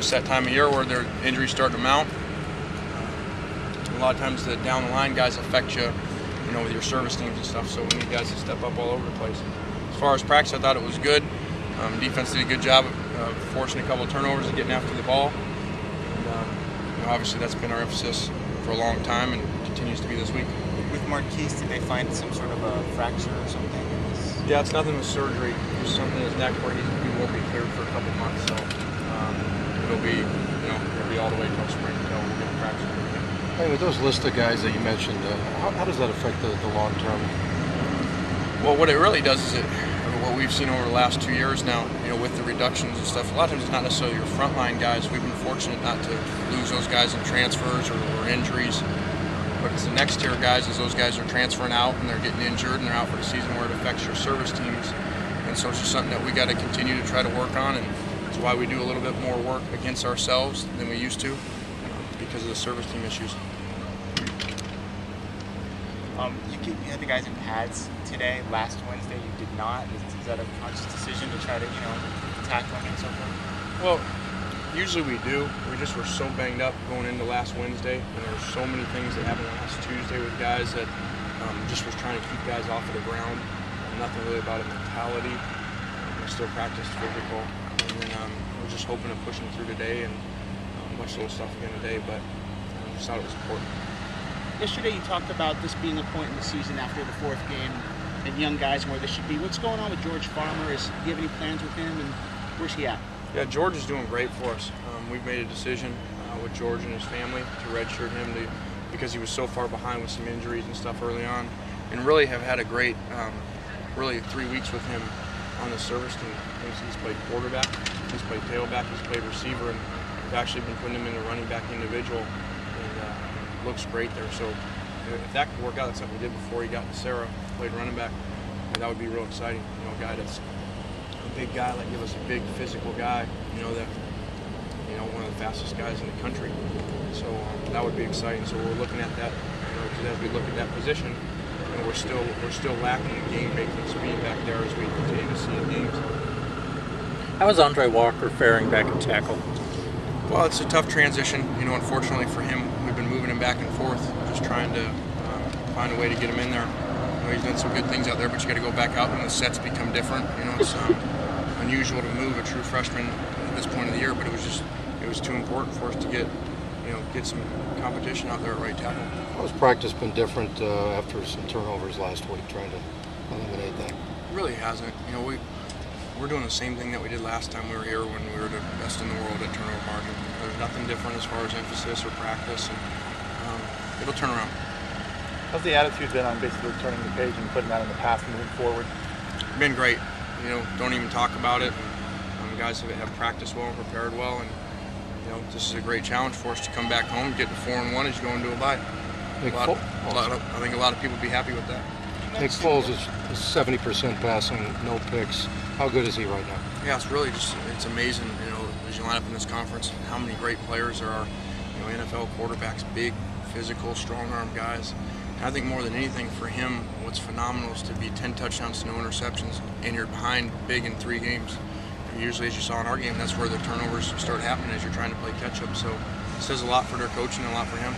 It's that time of year where their injuries start to mount. A lot of times the down the line guys affect you, with your service teams and stuff. So we need guys to step up all over the place. As far as practice, I thought it was good. Defense did a good job of forcing a couple of turnovers and getting after the ball. And, obviously that's been our emphasis for a long time and continues to be this week. With Marquise, did they find some sort of a fracture or something? Yeah, it's nothing with surgery. Just something in his neck where he won't be cleared for a couple months. So it'll be all the way till spring until we'll get a fracture. Hey, with those list of guys that you mentioned, how does that affect the long term? Well, what it really does is what we've seen over the last 2 years now, with the reductions and stuff, a lot of times it's not necessarily your frontline guys. We've been fortunate not to lose those guys in transfers or injuries. But it's the next tier guys as those guys are transferring out and they're getting injured and they're out for the season where it affects your service teams. And so it's just something that we got to continue to try to work on, and it's why we do a little bit more work against ourselves than we used to because of the service team issues. You had the guys in pads today. Last Wednesday you did not. Is that a conscious decision to try to, tackle them and so forth? Well, usually we do. We just were so banged up going into last Wednesday, and there were so many things that happened last Tuesday with guys that just was trying to keep guys off of the ground. Nothing really about a mentality. We still practiced physical, and then we're just hoping to push them through today and much little stuff again today, but I just thought it was important. Yesterday you talked about this being a point in the season after the fourth game and young guys where they should be. What's going on with George Farmer? Do you have any plans with him, and where's he at? Yeah, George is doing great for us. We've made a decision with George and his family to redshirt him because he was so far behind with some injuries and stuff early on, and really have had a great, really 3 weeks with him on the service team. He's played quarterback, he's played tailback, he's played receiver, and we've actually been putting him in the running back individual, and looks great there. So if that could work out, that's something we did before he got to Sarah, played running back, that would be real exciting. A guy that's a big guy, like give us a big physical guy, that one of the fastest guys in the country. So that would be exciting. So we're looking at that, as we look at that position, we're still lacking the game-making speed back there as we continue to see in games. How is Andre Walker faring back in tackle? Well, it's a tough transition. Unfortunately for him, we've been moving him back and forth, just trying to find a way to get him in there. He's done some good things out there, but you got to go back out when the sets become different. It's unusual to move a true freshman at this point of the year, but it was too important for us to get some competition out there at right tackle. How has practice been different after some turnovers last week, trying to eliminate that? It really hasn't. We're doing the same thing that we did last time we were here when we were the best in the world at turnover margin. There's nothing different as far as emphasis or practice, and it'll turn around. How's the attitude been on basically turning the page and putting that in the past and moving forward? Been great. Don't even talk about it. Guys have practiced well and prepared well, and this is a great challenge for us to come back home, get to 4-1 as you go into a bye. I think a lot of people would be happy with that. Nick Foles is 70% passing, no picks. How good is he right now? Yeah, it's really it's amazing. As you line up in this conference, how many great players there are. NFL quarterbacks, big, physical, strong-arm guys. And I think more than anything for him, what's phenomenal is to be 10 touchdowns to no interceptions, and you're behind big in 3 games. And usually, as you saw in our game, that's where the turnovers start happening as you're trying to play catch-up. So it says a lot for their coaching and a lot for him.